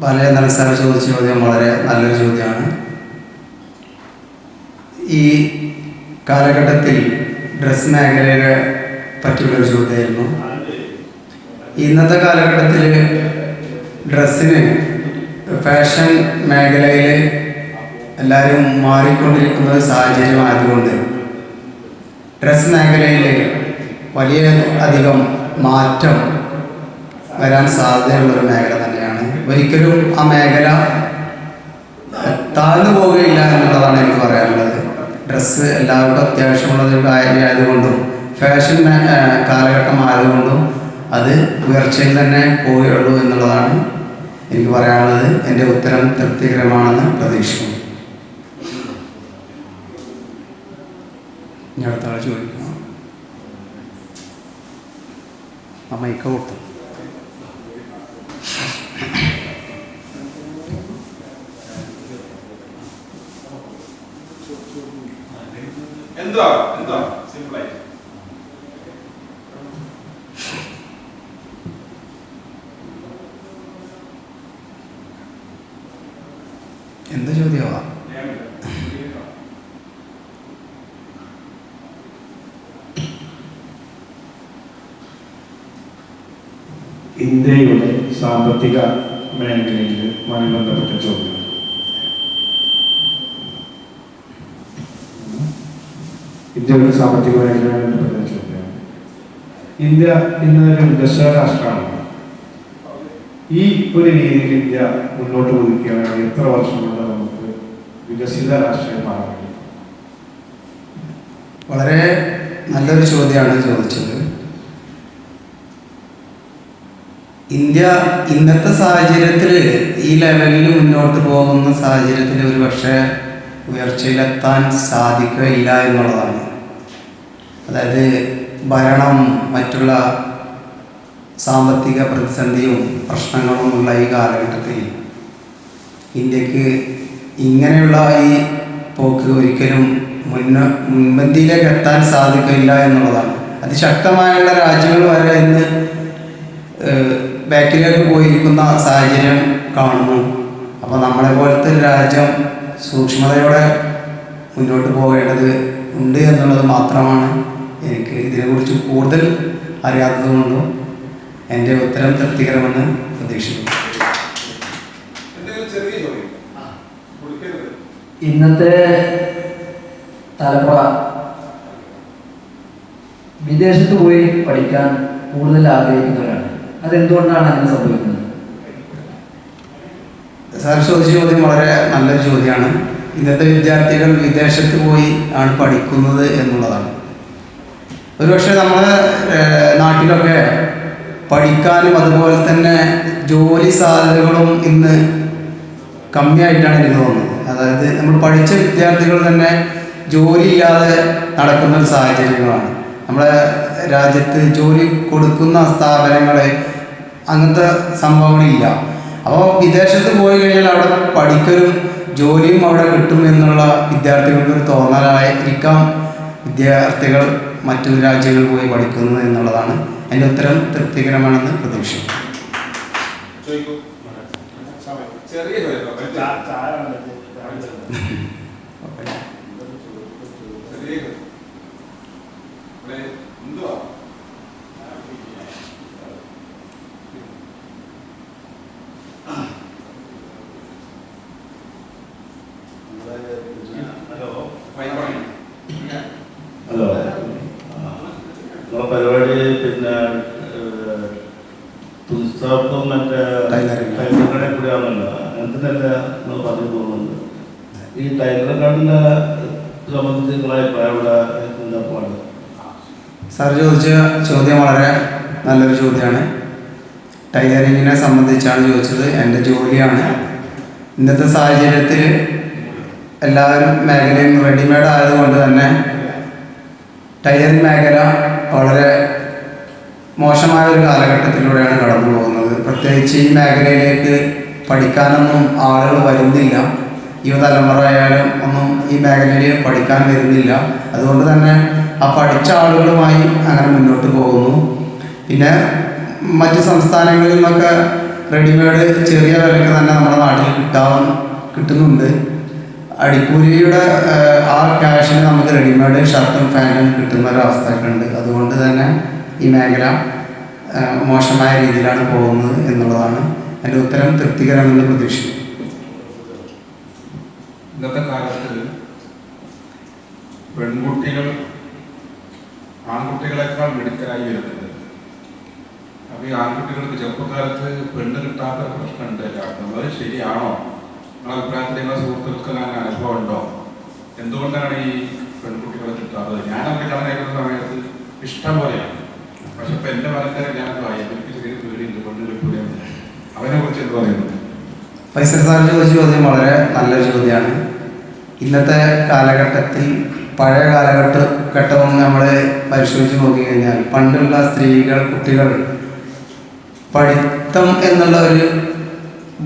Balachandran sir ചോദിച്ച ചോദ്യം വളരെ നല്ലൊരു ചോദ്യമാണ്. ഈ കാലഘട്ടത്തിൽ ഡ്രസ് മേഖലയെ പറ്റിയുള്ളൊരു ചോദ്യമായിരുന്നു. ഇന്നത്തെ കാലഘട്ടത്തിൽ ഡ്രസ്സിന് ഫാഷൻ മേഖലയിൽ എല്ലാവരും മാറിക്കൊണ്ടിരിക്കുന്ന ഒരു സാഹചര്യമായതുകൊണ്ട് ഡ്രസ് മേഖലയിൽ വലിയ അധികം മാറ്റം വരാൻ സാധ്യതയുള്ളൊരു മേഖല തന്നെയാണ്. ഒരിക്കലും ആ മേഖല താഴ്ന്നു പോവുകയില്ല എന്നുള്ളതാണ് എനിക്ക് പറയാനുള്ളത്. ഡ്രസ്സ് എല്ലാവർക്കും അത്യാവശ്യമുള്ളതൊരു കാര്യമായതുകൊണ്ടും ഫാഷൻ കാലഘട്ടമായതുകൊണ്ടും അത് ഉയർച്ചയിൽ തന്നെ പോവുകയുള്ളൂ എന്നുള്ളതാണ് എനിക്ക് പറയാനുള്ളത്. എൻ്റെ ഉത്തരം തൃപ്തികരമാണെന്ന് പ്രതീക്ഷിക്കുന്നു. ഇനി അടുത്ത ആൾ ചോദിക്കണം. അമ്മയ്ക്ക കൊടുത്തു. എന്ത് ചോദ്യമാ? ഇന്ത്യയുടെ സാമ്പത്തിക മേഖലയുമായി ബന്ധപ്പെട്ട ചോദ്യം. ഇന്ത്യയുടെ സാമ്പത്തിക മേഖലയുമായി ബന്ധപ്പെട്ട ചോദ്യം. ഇന്ത്യ ഇന്നൊരു വികസന രാഷ്ട്രമാണ്. ഈ ഒരു രീതിയിൽ ഇന്ത്യ മുന്നോട്ട് കുതിക്കുകയാണെങ്കിൽ എത്ര വർഷം കൊണ്ട് നമുക്ക് വികസിത രാഷ്ട്രീയം മാറാൻ കഴിയും? വളരെ നല്ലൊരു ചോദ്യമാണ് ചോദിച്ചത്. ഇന്ത്യ ഇന്നത്തെ സാഹചര്യത്തിൽ ഈ ലെവലിൽ മുന്നോട്ട് പോകുന്ന സാഹചര്യത്തിൽ ഒരു പക്ഷേ ഉയർച്ചയിലെത്താൻ സാധിക്കുകയില്ല എന്നുള്ളതാണ്. അതായത് ഭരണം, മറ്റുള്ള സാമ്പത്തിക പ്രതിസന്ധിയും പ്രശ്നങ്ങളുമുള്ള ഈ കാലഘട്ടത്തിൽ ഇന്ത്യക്ക് ഇങ്ങനെയുള്ള ഈ പോക്ക് ഒരിക്കലും മുൻപന്തിയിലേക്ക് എത്താൻ സാധിക്കില്ല എന്നുള്ളതാണ്. അതിശക്തമായുള്ള രാജ്യങ്ങൾ വരെ ഇന്ന് ബാക്കിലേക്ക് പോയിരിക്കുന്ന സാഹചര്യം കാണുന്നു. അപ്പോൾ നമ്മളെ പോലത്തെ ഒരു രാജ്യം സൂക്ഷ്മതയോടെ മുന്നോട്ട് പോകേണ്ടത് ഉണ്ട് എന്നുള്ളത് മാത്രമാണ് എനിക്ക് ഇതിനെക്കുറിച്ച് കൂടുതൽ അറിയാത്തതുകൊണ്ടും എൻ്റെ ഉത്തരം തൃപ്തികരമെന്ന് പ്രതീക്ഷിക്കുന്നു. ഇന്നത്തെ തലമുറ വിദേശത്ത് പോയി പഠിക്കാൻ കൂടുതൽ ആഗ്രഹിക്കുന്നവരാണ്. അതെന്തുകൊണ്ടാണ് അങ്ങനെ സംഭവിക്കുന്നത്? സാർ ചോദിച്ച ചോദ്യം വളരെ നല്ലൊരു ചോദ്യമാണ്. ഇന്നത്തെ വിദ്യാർത്ഥികൾ വിദേശത്ത് പോയി ആണ് പഠിക്കുന്നത് എന്നുള്ളതാണ്. ഒരുപക്ഷെ നമ്മുടെ നാട്ടിലൊക്കെ പഠിക്കാനും അതുപോലെ തന്നെ ജോലി സാധ്യതകളും ഇന്ന് കമ്മിയായിട്ടാണ് എനിക്ക് തോന്നുന്നത്. അതായത് നമ്മൾ പഠിച്ച വിദ്യാർത്ഥികൾ തന്നെ ജോലിയില്ലാതെ നടക്കുന്ന ഒരു സാഹചര്യങ്ങളാണ്. നമ്മുടെ രാജ്യത്ത് ജോലി കൊടുക്കുന്ന സ്ഥാപനങ്ങൾ അങ്ങനത്തെ സംഭവങ്ങളില്ല. അപ്പോൾ വിദേശത്ത് പോയി കഴിഞ്ഞാൽ അവിടെ പഠിക്കലും ജോലിയും അവിടെ കിട്ടും എന്നുള്ള വിദ്യാർത്ഥികൾക്കൊരു തോന്നലായിരിക്കാം വിദ്യാർത്ഥികൾ മറ്റു രാജ്യങ്ങളിൽ പോയി പഠിക്കുന്നത് എന്നുള്ളതാണ്. എൻ്റെ ഉത്തരം തൃപ്തികരമാണെന്ന് പ്രതീക്ഷിക്കുന്നു. ഹലോ, നമ്മുടെ പരിപാടി പിന്നെ തുണിസാർക്കും മറ്റേ ടൈലറിനെ കൂടിയാണല്ലോ. എന്തിനല്ല നമ്മൾ പറഞ്ഞു പോകുന്നുണ്ട്. ഈ ടൈലർ കാർഡിനെ സംബന്ധിച്ച് നിങ്ങളെ അഭിപ്രായം ഇവിടെ എന്താ പാട്? സാർ ചോദിച്ച ചോദ്യം വളരെ നല്ലൊരു ചോദ്യമാണ്. ടൈലറിങ്ങിനെ സംബന്ധിച്ചാണ് ചോദിച്ചത്. എൻ്റെ ജോലിയാണ്. ഇന്നത്തെ സാഹചര്യത്തിൽ എല്ലാവരും മേഖലയും റെഡിമെയ്ഡ് ആയതുകൊണ്ട് തന്നെ ടൈലറിംഗ് മേഖല വളരെ മോശമായ ഒരു കാലഘട്ടത്തിലൂടെയാണ് കടന്നു പോകുന്നത്. പ്രത്യേകിച്ച് ഈ മേഖലയിലേക്ക് പഠിക്കാനൊന്നും ആളുകൾ വരുന്നില്ല. യുവതലമുറ ആയാലും ഒന്നും ഈ മേഖലയിൽ പഠിക്കാൻ വരുന്നില്ല. അതുകൊണ്ട് തന്നെ ആ പഠിച്ച ആളുകളുമായി അങ്ങനെ മുന്നോട്ട് പോകുന്നു. പിന്നെ മറ്റ് സംസ്ഥാനങ്ങളിൽ നിന്നൊക്കെ റെഡിമെയ്ഡ് ചെറിയ വിലയ്ക്ക് തന്നെ നമ്മുടെ നാട്ടിൽ കിട്ടുന്നുണ്ട്. അടിക്കൂലിയുടെ ആ ക്യാഷിന് നമുക്ക് റെഡിമെയ്ഡ് ഷർട്ടും പാൻറ്റും കിട്ടുന്ന ഒരവസ്ഥയൊക്കെ ഉണ്ട്. അതുകൊണ്ട് തന്നെ ഈ മേഖല മോശമായ രീതിയിലാണ് പോകുന്നത് എന്നുള്ളതാണ് എൻ്റെ ഉത്തരം. തൃപ്തികരമെന്ന് പ്രതീക്ഷിക്കുന്നു. ഇന്നത്തെ കാലത്ത് പെൺകുട്ടികൾ ആൺകുട്ടികളെക്കാൾ മിടുക്കരായി വരുന്നുണ്ട്. അപ്പോൾ ഈ ആൺകുട്ടികൾക്ക് ചെറുപ്പകാലത്ത് പെണ്ണ് കിട്ടാത്ത പ്രശ്നമുണ്ട് എല്ലാവർക്കും. അത് ശരിയാണോ? നിങ്ങളുടെ അഭിപ്രായത്തിൽ നിങ്ങളുടെ സുഹൃത്തുക്കൾക്ക് അങ്ങനെ അനുഭവം ഉണ്ടോ? എന്തുകൊണ്ടാണ് ഈ പെൺകുട്ടികളെ കിട്ടാത്തത്? ഞാനൊക്കെ കടന്നു കഴിക്കുന്ന സമയത്ത് ഇഷ്ടം പോലെയാണ്. പക്ഷെ ഇപ്പം എൻ്റെ മകൻ്റെ കല്യാണമായി എനിക്ക് ചെറിയ പേടിയുണ്ട്, പെണ്ണ് കിട്ടൂലെന്ന്. അവനെ കുറിച്ച് എന്ത് പറയുന്നു? ഫൈസൽ സാർ ചോദിച്ച ചോദ്യം വളരെ നല്ലൊരു ചോദ്യമാണ്. ഇന്നത്തെ കാലഘട്ടത്തിൽ പഴയ കാലഘട്ടവും നമ്മൾ പരിശോധിച്ച് നോക്കിക്കഴിഞ്ഞാൽ പണ്ടുള്ള സ്ത്രീകൾ, കുട്ടികൾ പഠിത്തം എന്നുള്ള ഒരു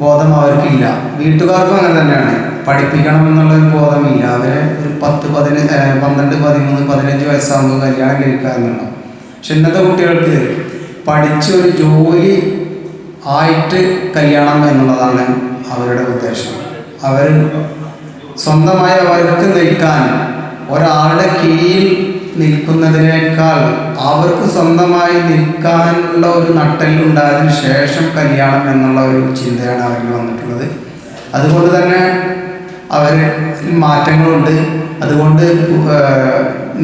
ബോധം അവർക്കില്ല. വീട്ടുകാർക്കും അങ്ങനെ തന്നെയാണ്. പഠിപ്പിക്കണം എന്നുള്ളൊരു ബോധമില്ല. അവരെ ഒരു 10, 12, 13, 15 വയസ്സാകുമ്പോൾ കല്യാണം കഴിക്കാറുണ്ടാവും. പക്ഷെ ഇന്നത്തെ കുട്ടികൾക്ക് പഠിച്ചൊരു ജോലി ആയിട്ട് കല്യാണം എന്നുള്ളതാണ് അവരുടെ ഉദ്ദേശം. അവർ സ്വന്തമായി അവർക്ക് നിൽക്കാൻ ഒരാളുടെ കീഴിൽ നിൽക്കുന്നതിനേക്കാൾ അവർക്ക് സ്വന്തമായി നിൽക്കാനുള്ള ഒരു നട്ടെല്ലുണ്ടായതിനു ശേഷം കല്യാണം എന്നുള്ള ഒരു ചിന്തയാണ് അവരിൽ വന്നിട്ടുള്ളത്. അതുകൊണ്ട് തന്നെ അവർ മാറ്റങ്ങളുണ്ട്. അതുകൊണ്ട്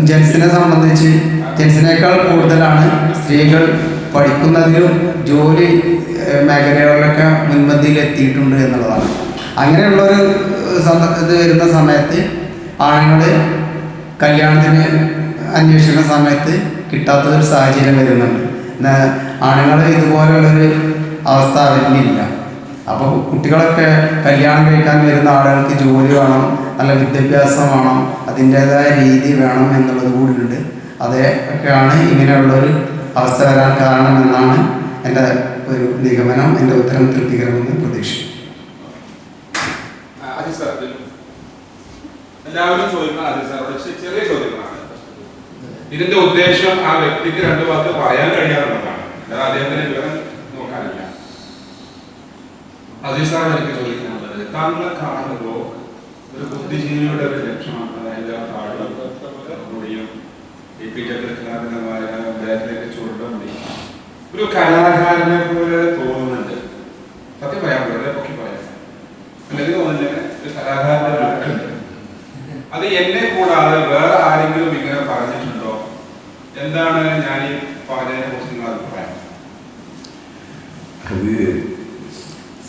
ജെൻസിനെ സംബന്ധിച്ച് ജെൻസിനേക്കാൾ കൂടുതലാണ് സ്ത്രീകൾ പഠിക്കുന്നതിലും ജോലി മേഖലകളിലൊക്കെ മുൻപന്തിയിൽ എത്തിയിട്ടുണ്ട് എന്നുള്ളതാണ്. അങ്ങനെയുള്ളൊരു ഇത് വരുന്ന സമയത്ത് ആണുങ്ങൾ കല്യാണത്തിന് അന്വേഷിക്കുന്ന സമയത്ത് കിട്ടാത്തൊരു സാഹചര്യം വരുന്നുണ്ട്. ആണുങ്ങൾ ഇതുപോലുള്ളൊരു അവസ്ഥ അവരിലില്ല. അപ്പോൾ കുട്ടികളൊക്കെ കല്യാണം കഴിക്കാൻ വരുന്ന ആളുകൾക്ക് ജോലി വേണം, നല്ല വിദ്യാഭ്യാസം വേണം, അതിൻ്റേതായ രീതി വേണം എന്നുള്ളത് കൂടിയുണ്ട്. അതൊക്കെയാണ് ഇങ്ങനെയുള്ളൊരു അവസ്ഥ വരാൻ കാരണമെന്നാണ് എൻ്റെ ഒരു നിഗമനം. എൻ്റെ ഉത്തരം തൃപ്തികരമെന്ന് പ്രതീക്ഷിക്കുന്നു. എല്ലാവരും ചോദിക്കണം അജിത് സാറോട് ചെറിയ ചോദ്യങ്ങളാണ്. ഇതിന്റെ ഉദ്ദേശം ആ വ്യക്തിക്ക് 2 വാക്ക് പറയാൻ കഴിയാറുള്ളതാണ്. അല്ലാതെ അദ്ദേഹത്തിന് വിവരം നോക്കാനില്ല. അജിത് സാർ എനിക്ക് ചോദിക്കാനുള്ളത്, താങ്കളെ കാണുമ്പോൾ ഒരു ബുദ്ധിജീവിയുടെ ഒരു ലക്ഷണം, അതായത് താടിയും ബാക്കിലേക്ക് ചുരുണ്ട മുടി, ഒരു കലാകാരനെ പോലെ തോന്നുന്നുണ്ട്. സത്യം പറയാൻ പോലെ പൊക്കി പറയാം, അല്ലെങ്കിൽ തോന്നുന്നില്ല ഒരു കലാകാരന്റെ ലുക്കുണ്ട്. അത് എന്നെ കൂടാതെ വേറെ ആരെങ്കിലും ഇങ്ങനെ പറഞ്ഞിട്ടുണ്ടോ? എന്താണ് ഞാൻ ഈ പറഞ്ഞതിനെ കുറിച്ച് നിങ്ങൾ അഭിപ്രായം? അത്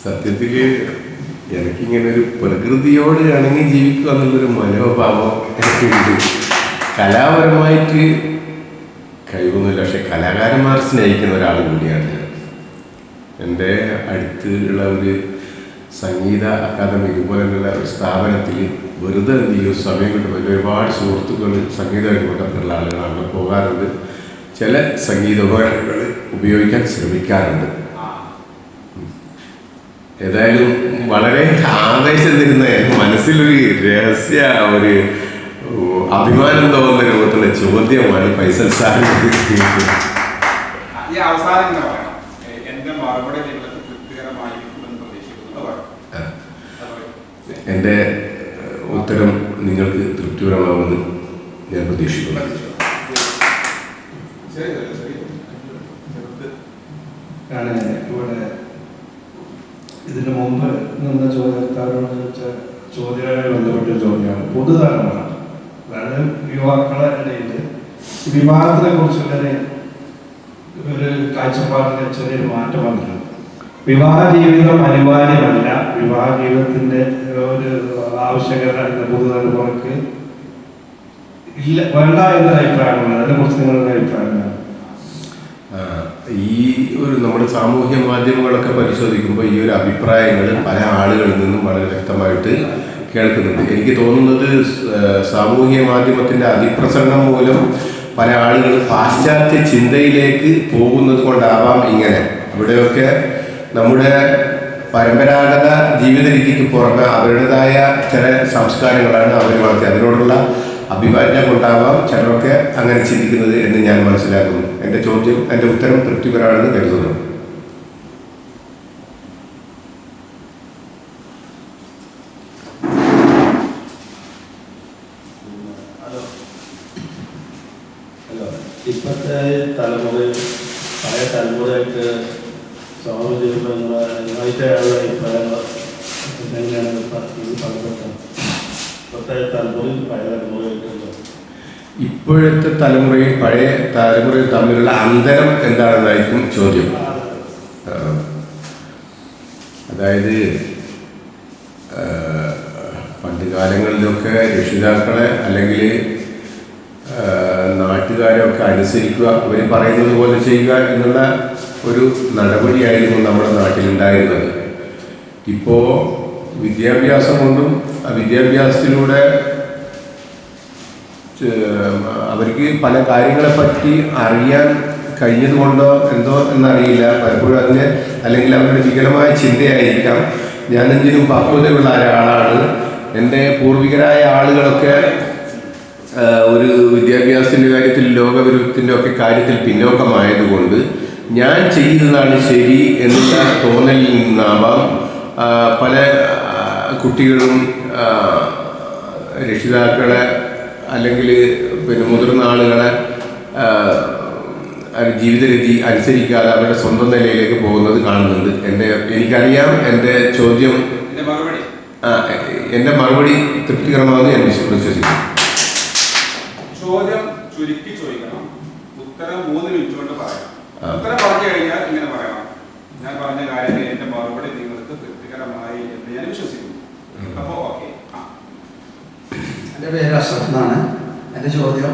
സത്യത്തിൽ എനിക്കിങ്ങനെ ഒരു പ്രകൃതിയോട് ഇണങ്ങി ജീവിക്കുക എന്നുള്ളൊരു മനോഭാവം എനിക്കുണ്ട്. കലാപരമായിട്ട് കഴിവൊന്നുമില്ല, പക്ഷെ കലാകാരന്മാർ സ്നേഹിക്കുന്ന ഒരാൾ കൂടിയാണ് ഞാൻ. എൻ്റെ അടുത്തുള്ള ഒരു സംഗീത അക്കാദമി ഇതുപോലെയുള്ള ഒരു സ്ഥാപനത്തിൽ വെറുതെ എന്ത് ചെയ്യും, സമയം കിട്ടുമ്പോൾ ഒരുപാട് സുഹൃത്തുക്കൾ സംഗീതമായിട്ട് ബന്ധപ്പെട്ടുള്ള ആളുകൾ അവിടെ പോകാറുണ്ട്. ചില സംഗീതോപകരണങ്ങൾ ഉപയോഗിക്കാൻ ശ്രമിക്കാറുണ്ട്. ഏതായാലും വളരെ ആവേശം തരുന്ന മനസ്സിലൊരു രഹസ്യ ഒരു അഭിമാനം തോന്നുന്ന രൂപത്തിലുള്ള ചോദ്യമാണ് ഫൈസൽ സാറിന്. ഈ അവസാനം എന്റെ മറുപടി നിങ്ങൾക്ക് തൃപ്തികരമായിരിക്കുമെന്ന് പ്രതീക്ഷിക്കുന്നു. എൻ്റെ ഉത്തരം നിങ്ങൾക്ക് തൃപ്തികരമാകുമെന്ന് ഞാൻ പ്രതീക്ഷിക്കുന്നു. ഇവിടെ ഇതിനു മുമ്പ് നിന്ന് ചോദ്യക്കാരോട് ചോദിച്ച ചോദ്യവുമായി ബന്ധപ്പെട്ട ചോദ്യമാണ്. പൊതുതലമുറ, അതായത് യുവാക്കളെ ഇടയിൽ വിവാഹത്തിനെ കുറിച്ചുള്ള ഒരു കാഴ്ചപ്പാടിന് ചെറിയൊരു മാറ്റം വന്നിട്ടുണ്ട്. വിവാഹ ജീവിതം അനിവാര്യമല്ല, വിവാഹ ജീവിതത്തിന്റെ ഒരു ആവശ്യകത എന്ന പൊതുതലമുറക്ക് ഇല്ല, വേണ്ട എന്നൊരു അഭിപ്രായമാണ്. അതിനെ കുറിച്ച് നിങ്ങളുടെ അഭിപ്രായമാണ്? ഈ ഒരു നമ്മുടെ സാമൂഹ്യ മാധ്യമങ്ങളൊക്കെ പരിശോധിക്കുമ്പോൾ ഈ ഒരു അഭിപ്രായങ്ങൾ പല ആളുകളിൽ നിന്നും വളരെ വ്യക്തമായിട്ട് കേൾക്കുന്നുണ്ട്. എനിക്ക് തോന്നുന്നത് സാമൂഹ്യ മാധ്യമത്തിൻ്റെ അതിപ്രസംഗം മൂലം പല ആളുകൾ പാശ്ചാത്യ ചിന്തയിലേക്ക് പോകുന്നത് കൊണ്ടാവാം ഇങ്ങനെ. അവിടെയൊക്കെ നമ്മുടെ പരമ്പരാഗത ജീവിത രീതിക്ക് പുറമെ അവരുടേതായ ചില സംസ്കാരങ്ങളാണ് അവർ വളർത്തി. അതിനോടുള്ള അഭിമാനം കൊണ്ടാവാം ചിലരൊക്കെ അങ്ങനെ ചിന്തിക്കുന്നത് എന്ന് ഞാൻ മനസ്സിലാക്കുന്നു. എൻ്റെ ഉത്തരം തൃപ്തികരമാണെന്ന് കരുതുന്നു. ഇപ്പോഴത്തെ തലമുറ പഴയ തലമുറയായിട്ട് സമരം ചെയ്യുമ്പോൾ നിങ്ങളായിട്ട് ആളുടെ അഭിപ്രായങ്ങൾ എങ്ങനെയാണ് ഇത് പങ്കെടുക്കുന്നത്? ഇപ്പോഴത്തെ തലമുറയും പഴയ തലമുറയായിട്ടുണ്ടോ? ഇപ്പോഴത്തെ തലമുറയും പഴയ തലമുറയും തമ്മിലുള്ള അന്തരം എന്താണെന്നായിരിക്കും ചോദ്യം. അതായത് പണ്ട് കാലങ്ങളിലൊക്കെ രക്ഷിതാക്കളെ അല്ലെങ്കിൽ നാട്ടുകാരെയൊക്കെ അനുസരിക്കുക, അവർ പറയുന്നത് പോലെ ചെയ്യുക എന്നുള്ള ഒരു നടപടിയായിരുന്നു നമ്മുടെ നാട്ടിലുണ്ടായിരുന്നത്. ഇപ്പോൾ വിദ്യാഭ്യാസം കൊണ്ടും ആ വിദ്യാഭ്യാസത്തിലൂടെ അവർക്ക് പല കാര്യങ്ങളെപ്പറ്റി അറിയാൻ കഴിഞ്ഞതുകൊണ്ടോ എന്തോ എന്നറിയില്ല, പലപ്പോഴും അതിന് അല്ലെങ്കിൽ അവരുടെ വികലമായ ചിന്തയായിരിക്കാം. ഞാനെന്തിനും പക്വതയുള്ള ഒരാളാണ്. എൻ്റെ പൂർവികരായ ആളുകളൊക്കെ ഒരു വിദ്യാഭ്യാസത്തിൻ്റെ കാര്യത്തിൽ ലോകവിരുദ്ധത്തിൻ്റെ ഒക്കെ കാര്യത്തിൽ പിന്നോക്കമായതുകൊണ്ട് ഞാൻ ചെയ്യുന്നതാണ് ശരി എന്നുള്ള തോന്നലിൽ നിന്നാവാം പല കുട്ടികളും രക്ഷിതാക്കളെ അല്ലെങ്കിൽ പിന്നെ മുതിർന്ന ആളുകളെ ജീവിത രീതി അനുസരിക്കാതെ അവരുടെ സ്വന്തം നിലയിലേക്ക് പോകുന്നത് കാണുന്നുണ്ട്. എനിക്കറിയാം എൻ്റെ ചോദ്യം, എൻ്റെ മറുപടി തൃപ്തികരമാണെന്ന് ഞാൻ വിശ്വസിക്കുന്നു. ചോദ്യം ചുരുക്കി ചോദിക്കണം, ഉത്തരം 3 മിനിറ്റ് കൊണ്ട് പറയാം. ഉത്തരം പറഞ്ഞു കഴിഞ്ഞാൽ ഇങ്ങനെ പറയണം, ഞാൻ പറഞ്ഞ കാര്യങ്ങൾ എൻ്റെ മറുപടി നിങ്ങൾക്ക് തൃപ്തികരമായി എന്ന് ഞാൻ വിശ്വസിക്കുന്നു. അപ്പോൾ ഓക്കെ. എൻ്റെ പേര് അഷ്റഫ് എന്നാണ്. എൻ്റെ ചോദ്യം,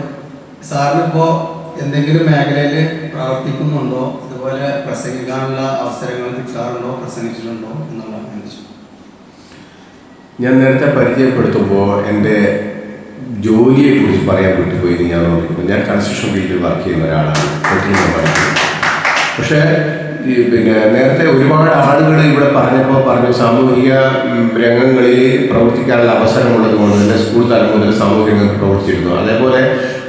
സാറിനിപ്പോൾ എന്തെങ്കിലും മേഖലയിൽ പ്രവർത്തിക്കുന്നുണ്ടോ, ഇതുപോലെ പ്രസംഗിക്കാനുള്ള അവസരങ്ങൾ കിട്ടാറുണ്ടോ, പ്രസംഗിച്ചിട്ടുണ്ടോ എന്നുള്ളതാണ് എൻ്റെ ചോദ്യം. ഞാൻ നേരത്തെ പരിചയപ്പെടുത്തുമ്പോൾ എൻ്റെ ജോലിയെക്കുറിച്ച് പറയാൻ വിട്ടുപോയി. ഞാൻ കൺസ്ട്രക്ഷൻ ഫീൽഡിൽ വർക്ക് ചെയ്യുന്ന ഒരാളാണ്. പക്ഷേ പിന്നെ നേരത്തെ ഒരുപാട് ആളുകൾ ഇവിടെ പറഞ്ഞു സാമൂഹിക രംഗങ്ങളിൽ പ്രവർത്തിക്കാനുള്ള അവസരമുള്ളത് കൊണ്ട് തന്നെ സ്കൂൾ തലം മുതൽ സാമൂഹിക രംഗത്ത് പ്രവർത്തിച്ചിരുന്നു. അതേപോലെ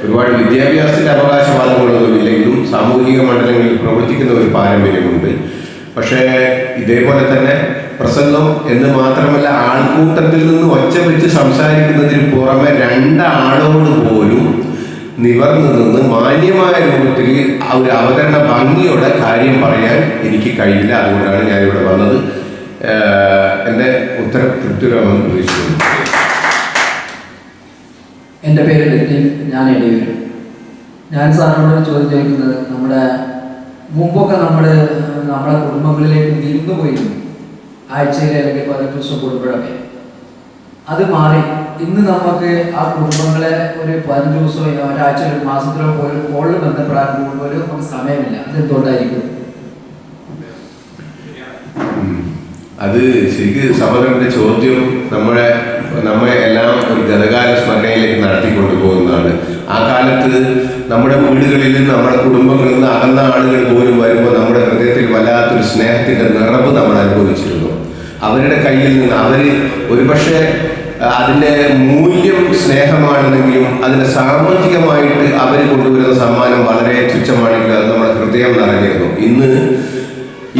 ഒരുപാട് വിദ്യാഭ്യാസത്തിൻ്റെ അവകാശവാദങ്ങളൊന്നുമില്ലെങ്കിലും സാമൂഹിക മണ്ഡലങ്ങളിൽ പ്രവർത്തിക്കുന്ന ഒരു പാരമ്പര്യമുണ്ട്. പക്ഷേ ഇതേപോലെ തന്നെ പ്രസംഗം എന്ന് മാത്രമല്ല, ആൾക്കൂട്ടത്തിൽ നിന്ന് ഒച്ച വെച്ച് സംസാരിക്കുന്നതിന് പുറമെ 2 ആളോട് പോലും നിവർന്നു നിന്ന് മാന്യമായ രൂപത്തിൽ ആ ഒരു അവതരണ ഭംഗിയോടെ കാര്യം പറയാൻ എനിക്ക് കഴിയില്ല. അതുകൊണ്ടാണ് ഞാനിവിടെ വന്നത്. എൻ്റെ ഉത്തരം തൃപ്തികരമെന്ന് പ്രതീക്ഷിക്കുന്നു. എൻ്റെ പേര് ലത്തീഫ്, ഞാൻ എടയൂര്. ഞാൻ സാറിനോട് ചോദിക്കുന്നത്, നമ്മുടെ മുമ്പൊക്കെ നമ്മളെ കുടുംബങ്ങളിലേക്ക് വിരുന്നു പോയിരുന്നു, ആഴ്ചയിൽ അല്ലെങ്കിൽ 15 ദിവസം കൂടുമ്പോഴൊക്കെ. അത് മാറി ഇന്ന് നമുക്ക് ആ കുടുംബങ്ങളെ ഒരു 15 ദിവസമോ ഒരാഴ്ച ഒരു മാസത്തിലോ പോലും ഫോണിൽ ബന്ധപ്പെടാൻ പോലും നമുക്ക് സമയമില്ല. അതെന്തുകൊണ്ടായിരിക്കും? അത് ശരിക്കും സഹോദരൻ്റെ ചോദ്യം നമ്മെ എല്ലാം ഒരു ഗതകാല സ്മരണയിലേക്ക് നടത്തിക്കൊണ്ടു പോകുന്നതാണ്. ആ കാലത്ത് നമ്മുടെ വീടുകളിൽ നിന്ന് നമ്മുടെ കുടുംബങ്ങളിൽ നിന്ന് അകന്ന ആളുകൾ പോലും വരുമ്പോൾ നമ്മുടെ ഹൃദയത്തിൽ വല്ലാത്തൊരു സ്നേഹത്തിൻ്റെ നിറവ് നമ്മൾ അനുഭവിച്ചിരുന്നു. അവരുടെ കയ്യിൽ നിന്ന് അവർ ഒരുപക്ഷെ അതിൻ്റെ മൂല്യം സ്നേഹമാണെന്നെങ്കിലും അതിൻ്റെ സാമ്പത്തികമായിട്ട് അവർ കൊണ്ടുവരുന്ന സമ്മാനം വളരെ തുച്ഛമാണെങ്കിലും അത് നമ്മുടെ ഹൃദയം നിറഞ്ഞിരുന്നു. ഇന്ന്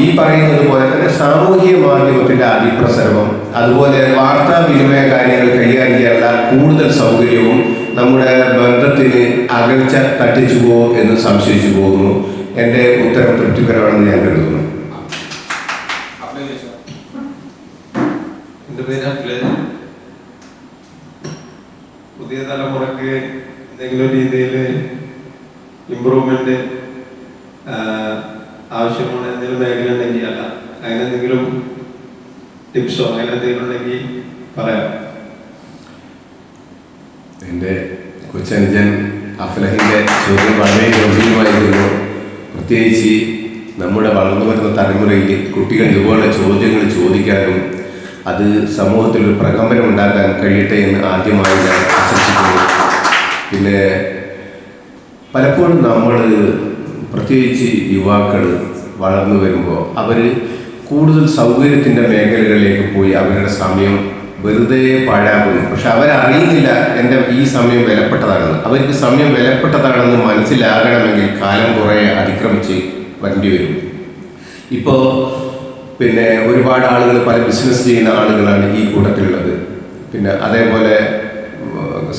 ഈ പറയുന്നത് പോലെ തന്നെ സാമൂഹിക മാധ്യമത്തിൻ്റെ അതിപ്രസരവും അതുപോലെ വാർത്താവിനിമയ കാര്യങ്ങൾ കൈകാര്യം ചെയ്യാനുള്ള കൂടുതൽ സൗകര്യവും നമ്മുടെ ബന്ധത്തിന് അകൽച്ച തട്ടിച്ചു പോകും എന്ന് സംശയിച്ചു പോകുന്നു. എൻ്റെ ഉത്തരം തൃപ്തികരമാണെന്ന് ഞാൻ കരുതുന്നു. എൻ്റെ പേര് അഖിലേഷ്. പുതിയ തലമുറക്ക് എന്തെങ്കിലും രീതിയിൽ ഇമ്പ്രൂവ്മെന്റ് ആവശ്യമാണ് എന്തെങ്കിലും മേഖല ഉണ്ടെങ്കിൽ അല്ല അങ്ങനെ എന്തെങ്കിലും ടിപ്സോ അങ്ങനെ എന്തെങ്കിലും ഉണ്ടെങ്കിൽ പറയാം. എൻ്റെ കൊച്ചനുജൻ അഫ്ലഹിൻ്റെ ചോദ്യം വളരെ ഗംഭീരമായിരുന്നു. പ്രത്യേകിച്ച് നമ്മുടെ വളർന്നു വരുന്ന തലമുറയിൽ കുട്ടികൾ ഇതുപോലെ ചോദ്യങ്ങൾ ചോദിക്കാനും അത് സമൂഹത്തിൽ ഒരു പ്രകമ്പനം ഉണ്ടാക്കാൻ കഴിയട്ടെ എന്ന് ആദ്യമായി ഞാൻ ആശംസിക്കുന്നു. പിന്നെ പലപ്പോഴും നമ്മൾ പ്രത്യേകിച്ച് യുവാക്കൾ വളർന്നു വരുമ്പോൾ അവർ കൂടുതൽ സൗകര്യത്തിൻ്റെ മേഖലകളിലേക്ക് പോയി അവരുടെ സമയം വെറുതെ പാഴാകുന്നു. പക്ഷെ അവരറിയുന്നില്ല എൻ്റെ ഈ സമയം വിലപ്പെട്ടതാണെന്ന്. അവർക്ക് സമയം വിലപ്പെട്ടതാണെന്ന് മനസ്സിലാകണമെങ്കിൽ കാലം കുറേ അതിക്രമിച്ച് വരേണ്ടി വരും. ഇപ്പോൾ പിന്നെ ഒരുപാട് ആളുകൾ പല ബിസിനസ് ചെയ്യുന്ന ആളുകളാണ് ഈ കൂട്ടത്തിലുള്ളത്. പിന്നെ അതേപോലെ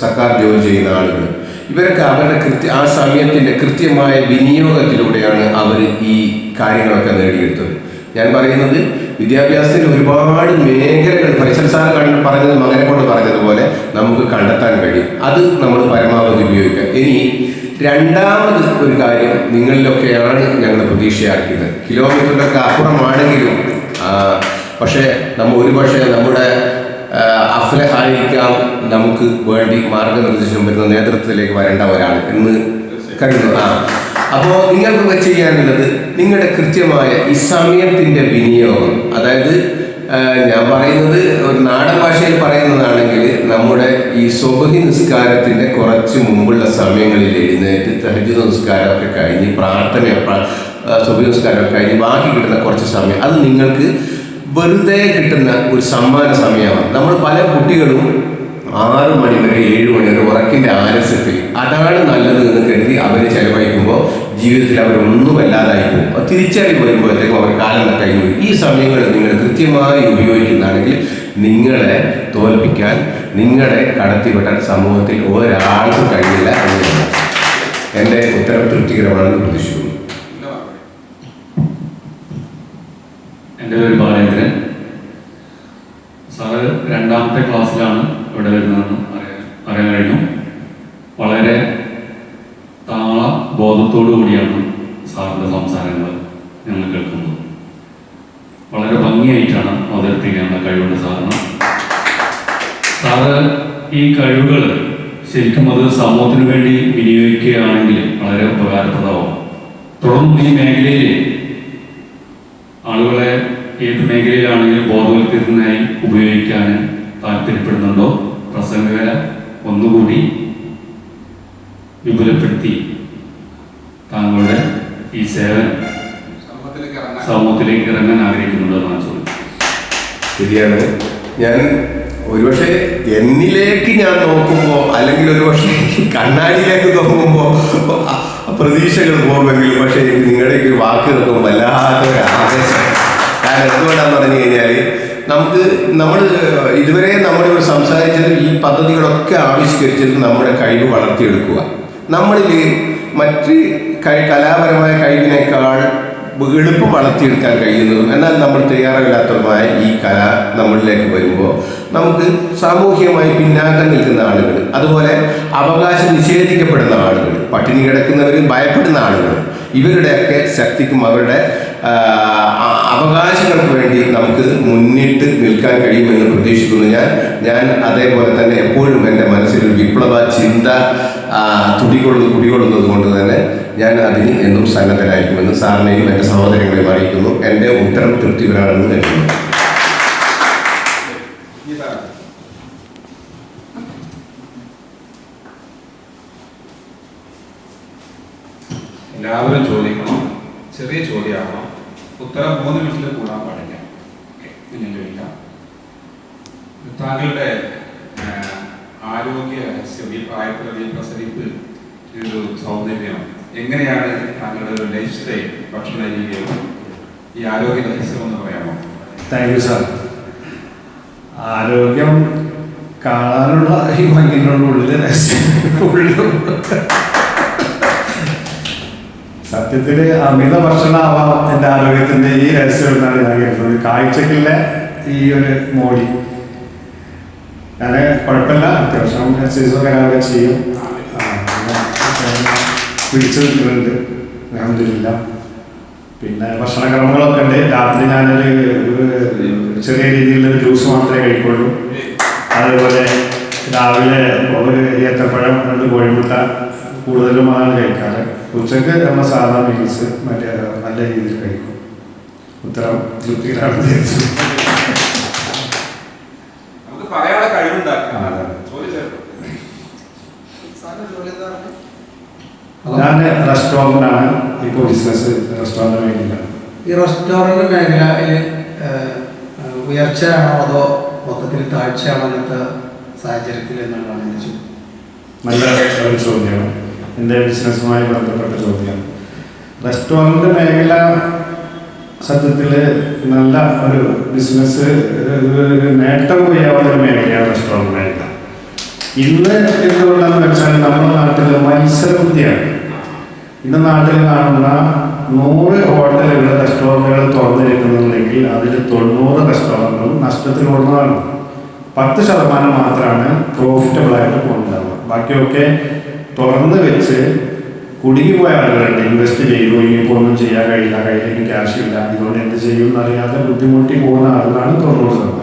സർക്കാർ ജോലി ചെയ്യുന്ന ആളുകൾ. ഇവരൊക്കെ അവരുടെ ആ സമയത്തിൻ്റെ കൃത്യമായ വിനിയോഗത്തിലൂടെയാണ് അവർ ഈ കാര്യങ്ങളൊക്കെ നേടിയെടുത്തത്. ഞാൻ പറയുന്നത് വിദ്യാഭ്യാസത്തിന് ഒരുപാട് മേഖലകൾ ഫൈസൽ സാർ പറഞ്ഞത് മകനെ കൊണ്ട് പറഞ്ഞതുപോലെ നമുക്ക് കണ്ടെത്താൻ കഴിയും. അത് നമ്മൾ പരമാവധി ഉപയോഗിക്കുക. ഇനി രണ്ടാമത് ഒരു കാര്യം നിങ്ങളിലൊക്കെയാണ് ഞങ്ങൾ പ്രതീക്ഷയാക്കുന്നത്. കിലോമീറ്ററിലൊക്കെ അപ്പുറമാണെങ്കിലും പക്ഷേ ഒരുപക്ഷെ നമ്മുടെ അഫ്ലഹായിരിക്കാം നമുക്ക് വേണ്ടി മാർഗനിർദ്ദേശം വരുന്ന നേതൃത്വത്തിലേക്ക് വരേണ്ട ഒരാൾ എന്ന് കരുതുന്നു. അപ്പോൾ നിങ്ങൾക്കൊക്കെ ചെയ്യാനുള്ളത് നിങ്ങളുടെ കൃത്യമായ ഈ സമയത്തിൻ്റെ വിനിയോഗം, അതായത് ഞാൻ പറയുന്നത് ഒരു നാടൻ ഭാഷയിൽ പറയുന്നതാണെങ്കിൽ നമ്മുടെ ഈ സുബ്ഹി നിസ്കാരത്തിൻ്റെ കുറച്ച് മുമ്പുള്ള സമയങ്ങളിൽ എഴുന്നേറ്റ് തഹജ്ജുദ് നിസ്കാരമൊക്കെ കഴിഞ്ഞ് സുബ്ഹി നിസ്കാരമൊക്കെ കഴിഞ്ഞ് ബാക്കി കിട്ടുന്ന കുറച്ച് സമയം അത് നിങ്ങൾക്ക് വെറുതെ കിട്ടുന്ന ഒരു സമ്മാന സമയമാണ്. നമ്മൾ പല കുട്ടികളും 6 മണി വരെ 7 മണി വരെ ഉറക്കിൻ്റെ ആലസ്യത്തിൽ അതാണ് നല്ലത് എന്ന് കരുതി അവർ ചെലവഴിക്കുമ്പോൾ ജീവിതത്തിൽ അവരൊന്നും വല്ലാതായി പോകും. തിരിച്ചറിവ് വരുമ്പോഴത്തേക്കും അവർ കാലം കഴിഞ്ഞു. ഈ സമയങ്ങൾ നിങ്ങൾ കൃത്യമായി ഉപയോഗിക്കുന്നതാണെങ്കിൽ നിങ്ങളെ തോൽപ്പിക്കാൻ, നിങ്ങളെ കടത്തിവിട്ടാൻ സമൂഹത്തിൽ ഒരാൾക്കും കഴിയില്ല എന്നാണ് എൻ്റെ ഉത്തരം തൃപ്തികരമാണെന്ന് പ്രതീക്ഷിക്കുന്നു. എൻ്റെ പേര് ബാലേന്ദ്രൻ. സാറ് 2ാമത്തെ ക്ലാസ്സിലാണ് ഇവിടെ വരുന്നതെന്ന് അറിയാൻ കഴിഞ്ഞു. വളരെ താളബോധത്തോടു കൂടിയാണ് സാറിൻ്റെ സംസാരങ്ങൾ ഞങ്ങൾ കേൾക്കുന്നത്. വളരെ ഭംഗിയായിട്ടാണ് അവതരിപ്പിക്കാനുള്ള കഴിവുണ്ട് സാറിന്. സാറ് ഈ കഴിവുകൾ ശരിക്കും അത് സമൂഹത്തിന് വേണ്ടി വിനിയോഗിക്കുകയാണെങ്കിൽ വളരെ ഉപകാരപ്രദമാവും. തുടർന്നും ഈ മേഖലയിൽ ആളുകളെ ഏത് മേഖലയിലാണെങ്കിലും ബോധവൽക്കരണത്തിനായി ഉപയോഗിക്കാൻ താല്പര്യപ്പെടുന്നുണ്ടോ? പ്രസംഗകര ഒന്നുകൂടി വിപുലപ്പെടുത്തി താങ്കളുടെ ഈ സേവനം സമൂഹത്തിലേക്ക് ഇറങ്ങാൻ ആഗ്രഹിക്കുന്നുണ്ടോ എന്നാണ് ചോദിച്ചത്. ശരിയാണ്. ഞാൻ ഒരുപക്ഷെ എന്നിലേക്ക് ഞാൻ നോക്കുമ്പോൾ അല്ലെങ്കിൽ ഒരുപക്ഷെ കണ്ണാടിയിലേക്ക് നോക്കുമ്പോൾ പ്രതീക്ഷകൾ പോകുമെങ്കിലും പക്ഷേ നിങ്ങളുടെ ഒരു വാക്ക് കേൾക്കുമ്പോൾ വല്ലാത്തൊരു ആവേശം. കാരണം എന്തുകൊണ്ടാന്ന് പറഞ്ഞു കഴിഞ്ഞാൽ നമ്മൾ ഇതുവരെ നമ്മളിവിടെ സംസാരിച്ചത് ഈ പദ്ധതികളൊക്കെ ആവിഷ്കരിച്ചത് നമ്മുടെ കഴിവ് വളർത്തിയെടുക്കുക. നമ്മളിൽ മറ്റ് കലാപരമായ കഴിവിനേക്കാൾ എളുപ്പം വളർത്തിയെടുക്കാൻ കഴിയുന്നതും എന്നാൽ നമ്മൾ തയ്യാറില്ലാത്തതുമായ ഈ കല നമ്മളിലേക്ക് വരുമ്പോൾ നമുക്ക് സാമൂഹികമായി പിന്നാക്കം നിൽക്കുന്ന ആളുകൾ, അതുപോലെ അവകാശം നിഷേധിക്കപ്പെടുന്ന ആളുകൾ, പട്ടിണി കിടക്കുന്നവർ, ഭയപ്പെടുന്ന ആളുകൾ, ഇവരുടെയൊക്കെ ശക്തിക്കും അവരുടെ അവകാശങ്ങൾക്ക് വേണ്ടി നമുക്ക് മുന്നിട്ട് നിൽക്കാൻ കഴിയുമെന്ന് പ്രതീക്ഷിക്കുന്നു ഞാൻ അതേപോലെ തന്നെ എപ്പോഴും എൻ്റെ മനസ്സിലൊരു വിപ്ലവ ചിന്ത കുടികൊള്ളുന്നത് കൊണ്ട് തന്നെ ഞാൻ അതിന് എന്നും സന്നദ്ധനായിരിക്കുമെന്ന് സാറിനെയും എൻ്റെ സഹോദരങ്ങളെയും അറിയിക്കുന്നു. എൻ്റെ ഉത്തരം തൃപ്തികരമാണെന്ന് കരുതുന്നു. എല്ലാവരും ചോദിക്കണം, ചെറിയ ചോദ്യമാണോ, ഉത്തരം 3 മിനിറ്റിൽ കൂടാൻ പാടില്ല. ഞാൻ ചോദിക്കാം, താങ്കളുടെ ആരോഗ്യ രഹസ്യം ഈ പ്രായത്തിലുള്ള പ്രസരിപ്പ് ഒരു സൗന്ദര്യം എങ്ങനെയാണ് താങ്കളുടെ ഒരു ലൈഫ് സ്റ്റൈൽ, ഭക്ഷണ രീതികളും ഈ ആരോഗ്യ രഹസ്യം എന്ന് പറയാമോ? Thank you sir. ആരോഗ്യം കാണാനുള്ള ഈ ഭംഗിനുള്ള ഉള്ളിൽ സത്യത്തിൽ അമിത ഭക്ഷണമാവാം എൻ്റെ ആരോഗ്യത്തിൻ്റെ ഈ രഹസ്യം എന്നാണ് ഞാൻ കേൾക്കുന്നത്. കാഴ്ചക്കുള്ള ഈ ഒരു മോടി ഞാൻ കുഴപ്പമില്ല, അത്യാവശ്യം എക്സസൈസൊക്കെ രാവിലെ ചെയ്യും, പിടിച്ചു നിൽക്കുന്നുണ്ട് അൽഹംദുലില്ലാ. പിന്നെ ഭക്ഷണക്രമങ്ങളൊക്കെ ഉണ്ട്. രാത്രി ഞാനൊരു ചെറിയ രീതിയിലുള്ള ജ്യൂസ് മാത്രമേ കഴിക്കുള്ളൂ. അതേപോലെ രാവിലെ ഒരു ഏത്തപ്പഴം 2 കോഴിമുട്ട കൂടുതലും അതാണ് കഴിക്കാറ്. ഉച്ചക്ക് നമ്മൾ സാധാരണ മീൽസ് മറ്റേ നല്ല രീതിയിൽ കഴിക്കും. ഉത്തരം തൃപ്തികരമാണ്. ഞാൻ റെസ്റ്റോറൻ്റാണ് ഇപ്പോൾ ബിസിനസ്. റെസ്റ്റോറൻ്റ് മേഖല, ഈ റെസ്റ്റോറൻറ്റ് മേഖലയിൽ ഉയർച്ചയാണോ അതോ മൊത്തത്തിൽ താഴ്ചയാണോ ഇന്നത്തെ സാഹചര്യത്തിൽ എന്നുള്ളതാണ് എൻ്റെ ചോദ്യം. നല്ല ഒരു ചോദ്യമാണ്, എൻ്റെ ബിസിനസ്സുമായി ബന്ധപ്പെട്ട ചോദ്യമാണ്. റെസ്റ്റോറൻറ്റ് മേഖല സത്യത്തിൽ നല്ല ഒരു ബിസിനസ് നേട്ടം കൊയ്യാവുന്ന ഒരു മേഖലയാണ് റെസ്റ്റോറൻറ്റ് മേഖല. ഇന്ന് എന്തുകൊണ്ടാണെന്ന് വെച്ചാൽ നമ്മുടെ നാട്ടിൽ മത്സരബുദ്ധിയാണ്. ഇന്ന് നാട്ടിൽ കാണുന്ന 100 ഹോട്ടലുകൾ റെസ്റ്റോറൻറ്റുകൾ തുറന്നിരിക്കുന്നുണ്ടെങ്കിൽ അതിൽ 90 റെസ്റ്റോറൻറ്റും നഷ്ടത്തിൽ ഓടുന്നതാണ്. 10% മാത്രമാണ് പ്രോഫിറ്റബിളായിട്ട് പോകുന്നുണ്ടാവുക. ബാക്കിയൊക്കെ തുറന്ന് വെച്ച് കുടുങ്ങിപ്പോയ ആളുകളുണ്ട്. ഇൻവെസ്റ്റ് ചെയ്തു, ഇനിയിപ്പോൾ ഒന്നും ചെയ്യാൻ കഴിയില്ല, കയ്യിലേക്ക് ക്യാഷ് ഇല്ല, ഇതുകൊണ്ട് എന്ത് ചെയ്യും എന്നറിയാതെ ബുദ്ധിമുട്ടി പോകുന്ന ആളുകളാണ് 90%.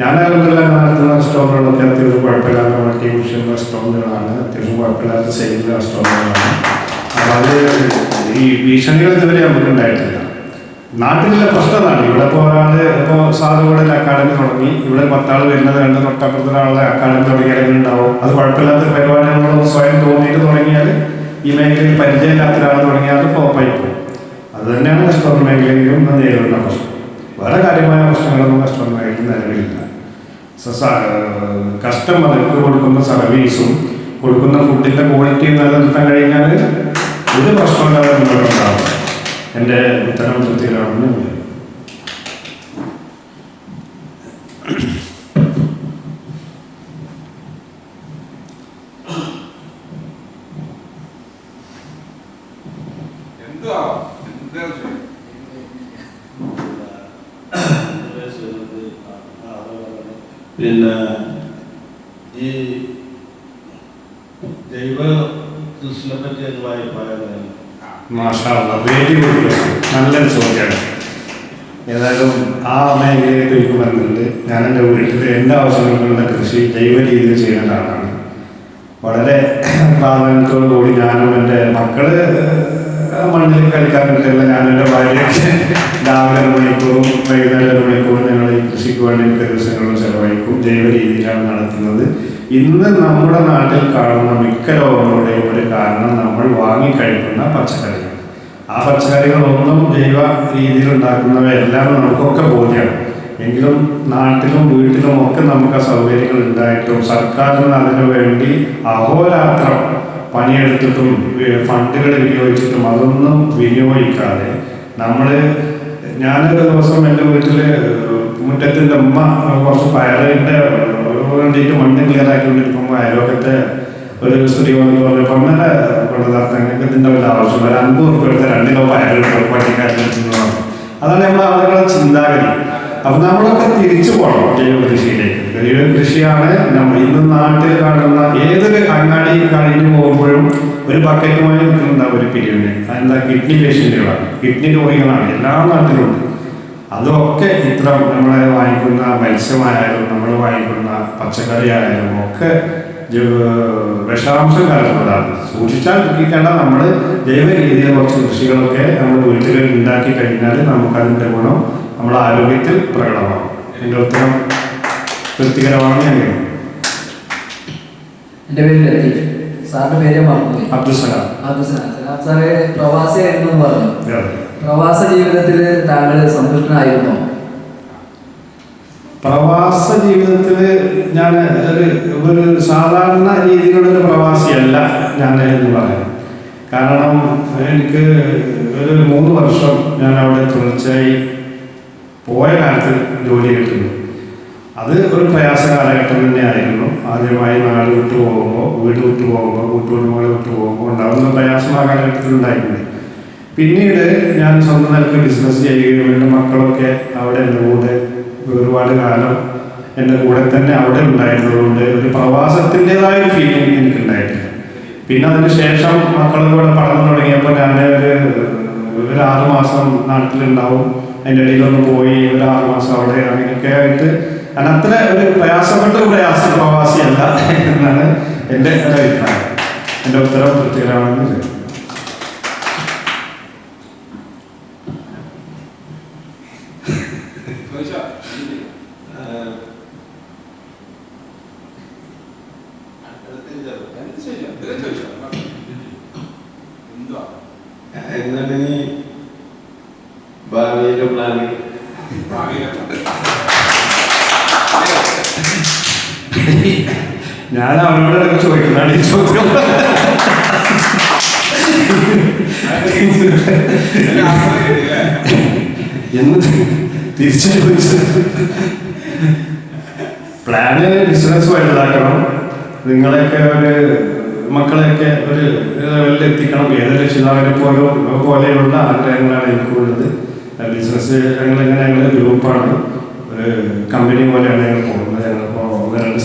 ഞാൻ അലഹംദുലില്ലാ നടത്തുന്ന റെസ്റ്റോറൻറ്റുകളൊക്കെ അത്യാവശ്യം കുഴപ്പമില്ലാത്ത മൾട്ടി-കുഷൻ റെസ്റ്റോറൻറ്റുകളാണ്, അത്യാവശ്യം കുഴപ്പമില്ലാത്ത സെയിൽ റെസ്റ്റോറൻറ്റുകളാണ്. അപ്പോൾ അത് ഈ ഭീഷണികൾ ഇതുവരെ നമുക്ക് ഉണ്ടായിട്ടില്ല. നാട്ടിലുള്ള പ്രശ്നമാണ്. ഇവിടെ ഇപ്പോൾ ഒരാൾ ഇപ്പോൾ സാധുകൂടെ അക്കാഡമി തുടങ്ങി, ഇവിടെ 10 ആൾ വരുന്നത് കണ്ട് തൊട്ടപ്പുറത്ത് ഒരാളെ അക്കാഡമി തുടങ്ങിയാലും ഉണ്ടാവും. അത് കുഴപ്പമില്ലാത്തൊരു പരിപാടി നമ്മൾ സ്വയം തോന്നിയിട്ട് തുടങ്ങിയാൽ, ഈ മേഖലയിൽ പരിചയമില്ലാത്ത ഒരാൾ തുടങ്ങിയാൽ ഫ്ലോപ്പായി പോകും. അത് തന്നെയാണ് റെസ്റ്റോറൻറ്റ് മേഖലയിലും നേരിടുന്ന പ്രശ്നം. വേറെ കാര്യമായ പ്രശ്നങ്ങളൊന്നും റെസ്റ്റോറൻറ്റ് മേഖലയിൽ നിലവിലില്ല. കസ്റ്റമർക്ക് കൊടുക്കുന്ന സർവീസും കൊടുക്കുന്ന ഫുഡിൻ്റെ ക്വാളിറ്റിയും നിലനിർത്താൻ കഴിഞ്ഞാൽ ഒരു പ്രശ്നമില്ലാതെ മുന്നോട്ടുണ്ടാവും. എൻ്റെ ഉത്തരം തൃപ്തിയിലാണെന്ന് പിന്നെ ഈ ജൈവ കൃഷിയെ പറ്റി എന്നുള്ള അഭിപ്രായം? മാഷാ അല്ലാഹ്, വെരി ഗുഡ്, നല്ലൊരു ചോദ്യമാണ്. ഏതായാലും ആ മേഖലയിലേക്ക് എനിക്ക് വരുന്നുണ്ട്. ഞാൻ എൻ്റെ വീട്ടിൽ എൻ്റെ ആവശ്യങ്ങൾക്കുള്ള കൃഷി ജൈവ രീതിയിൽ ചെയ്യുന്ന ആളാണ്. വളരെ പ്രാധാന്യത്തോടു കൂടി ഞാനും എൻ്റെ മക്കള് മണ്ണിൽ കളിക്കാൻ കിട്ടില്ല, ഞാൻ എൻ്റെ ഭാര്യയൊക്കെ രാവിലെ 1 മണിക്കൂറും വൈകുന്നേരം 1 മണിക്കൂറും ഞങ്ങൾ ഈ കൃഷിക്ക് വേണ്ടി മിക്ക ദിവസങ്ങളും ചെലവഴിക്കും. ജൈവ രീതിയിലാണ് നടത്തുന്നത്. ഇന്ന് നമ്മുടെ നാട്ടിൽ കാണുന്ന മിക്ക രോഗങ്ങളുടെയും ഒരു കാരണം നമ്മൾ വാങ്ങിക്കഴിക്കുന്ന പച്ചക്കറികൾ. ആ പച്ചക്കറികളൊന്നും ജൈവ രീതിയിൽ ഉണ്ടാക്കുന്നവയെല്ലാം നമുക്കൊക്കെ ബോധ്യമാണ്. എങ്കിലും നാട്ടിലും വീട്ടിലും ഒക്കെ നമുക്ക് ആ സൗകര്യങ്ങൾ ഉണ്ടായിട്ടും സർക്കാരിന് അതിനു വേണ്ടി അഹോരാത്രം പണിയെടുത്തിട്ടും ഫണ്ടുകൾ വിനിയോഗിച്ചിട്ടും അതൊന്നും വിനിയോഗിക്കാതെ ഞാനൊരു ദിവസം എൻ്റെ വീട്ടിൽ മുറ്റത്തിൻ്റെ ഉമ്മ കുറച്ച് പയറിൻ്റെ വേണ്ടിയിട്ട് മണ്ണ് ക്ലിയർ ആക്കിക്കൊണ്ടിരിക്കുമ്പോൾ അയൽവക്കത്തെ ഒരു സ്ത്രീ വന്ന് പറഞ്ഞപ്പോൾ അങ്ങനെ നിങ്ങൾക്ക് ഇതിൻ്റെ വല്ല ആവശ്യം, ഒരു 50 ഉറുപ്പിക എടുത്ത് 2 കിലോ പയർ പട്ടിക്കാരിലെത്തുന്നു പറഞ്ഞു. അതാണ് നമ്മുടെ ആളുകളുടെ ചിന്താഗതി. അപ്പം നമ്മളൊക്കെ തിരിച്ചു പോകണം ജൈവ കൃഷിയിലേക്ക്. ജൈവ കൃഷിയാണ് ഇന്ന് നാട്ടിൽ കാണുന്ന ഏതൊരു അങ്ങാടി കഴിഞ്ഞു പോകുമ്പോഴും ഒരു ബക്കറ്റുമായി നിൽക്കുന്നുണ്ടാവും ഒരു പിരിവിന്. അതെന്താ? കിഡ്നി പേഷ്യൻറ്റുകളാണ്, കിഡ്നി രോഗികളാണ്, എല്ലാ നാട്ടിലുണ്ട്. അതൊക്കെ ഇത്ര നമ്മൾ വാങ്ങിക്കുന്ന മത്സ്യമായാലും നമ്മൾ വാങ്ങിക്കുന്ന പച്ചക്കറി ആയാലും ഒക്കെ വിഷാംശം കലർന്നതാണ്. സൂക്ഷിച്ചാൽ കിട്ടിക്കേണ്ട നമ്മൾ ജൈവ രീതിയിൽ കുറച്ച് കൃഷികളൊക്കെ നമ്മൾ വീട്ടിൽ ഉണ്ടാക്കി കഴിഞ്ഞാൽ നമുക്കതിൻ്റെ ഗുണം നമ്മുടെ ആരോഗ്യത്തിൽ പ്രകടമാകും. എൻ്റെ ഉത്തരം തൃപ്തികരമാണ്. ഞാൻ എൻ്റെ പേര് ലത്തീഫ്. സാറിൻ്റെ പേര് മറന്നുപോയി. അബ്ദുസലാം. സലാം സാറ് പ്രവാസിയായിരുന്നു എന്ന് പറഞ്ഞു. പ്രവാസ ജീവിതത്തിൽ താങ്കൾ സന്തുഷ്ടനായിരുന്നോ? പ്രവാസ ജീവിതത്തിൽ ഞാൻ ഒരു സാധാരണ രീതിയിലുള്ളൊരു പ്രവാസിയല്ല ഞാൻ എന്ന് പറയാം. കാരണം എനിക്ക് ഒരു 3 വർഷം ഞാൻ അവിടെ തുടർച്ചയായി പോയ കാലത്ത് ജോലി കിട്ടുന്നു. അത് ഒരു പ്രയാസ കാലഘട്ടം തന്നെയായിരുന്നു. ആദ്യമായി നാട് വിട്ടു പോകുമ്പോൾ, വീട് വിട്ടു പോകുമ്പോൾ, കൂട്ടുകുടുംബങ്ങളെ വിട്ടു പോകുമ്പോൾ ഉണ്ടാകുന്ന പ്രയാസം ആ കാലഘട്ടത്തിൽ ഉണ്ടായിട്ടുണ്ട്. പിന്നീട് ഞാൻ സ്വന്തം നിലക്ക് ബിസിനസ് ചെയ്യുകയും എൻ്റെ മക്കളൊക്കെ അവിടെ എൻ്റെ കൂടെ ഒരുപാട് കാലം എൻ്റെ കൂടെ തന്നെ അവിടെ ഉണ്ടായിരുന്നതുകൊണ്ട് ഒരു പ്രവാസത്തിൻ്റെതായ ഒരു ഫീലിംഗ് എനിക്കുണ്ടായിട്ടില്ല. പിന്നെ അതിന് ശേഷം മക്കളും കൂടെ പഠനം തുടങ്ങിയപ്പോൾ ഞാൻ ഒരു 6 മാസം നാട്ടിലുണ്ടാവും. അതിൻ്റെ ഇടയിലൊന്ന് പോയി ഒരു 6 മാസം അവിടെ, അങ്ങനെയൊക്കെ ആയിട്ട് ഞാൻ അത്ര ഒരു പ്രയാസപ്പെട്ട പ്രവാസിയല്ല എന്നാണ് എൻ്റെ ഒരു അഭിപ്രായം. എൻ്റെ ഉത്തരം തൃപ്തികരമാണെന്ന് ചോദിച്ചു. എന്താണ് നീ ഭാവിയിലെ പ്ലാന്? ഞാൻ അവനോട് ചോദിക്കുന്നതാണ് ഈ ചോദ്യം. എന്ന് തിരിച്ചു ചോദിച്ചത് പ്ലാന് ബിസിനസ് വലുതാക്കണം, നിങ്ങളെയൊക്കെ ഒരു മക്കളെയൊക്കെ ഒരു ലെവലിൽ എത്തിക്കണം. ഏത് രക്ഷിതാവിനെ പോലെയുള്ള ആഗ്രഹങ്ങളാണ് എനിക്കുള്ളത്. ബിസിനസ് ഞങ്ങൾ ഗ്രൂപ്പാണ്, ഒരു കമ്പനി പോലെയാണ് ഞങ്ങൾ പോകുന്നത്. ഞങ്ങളിപ്പോൾ 1-2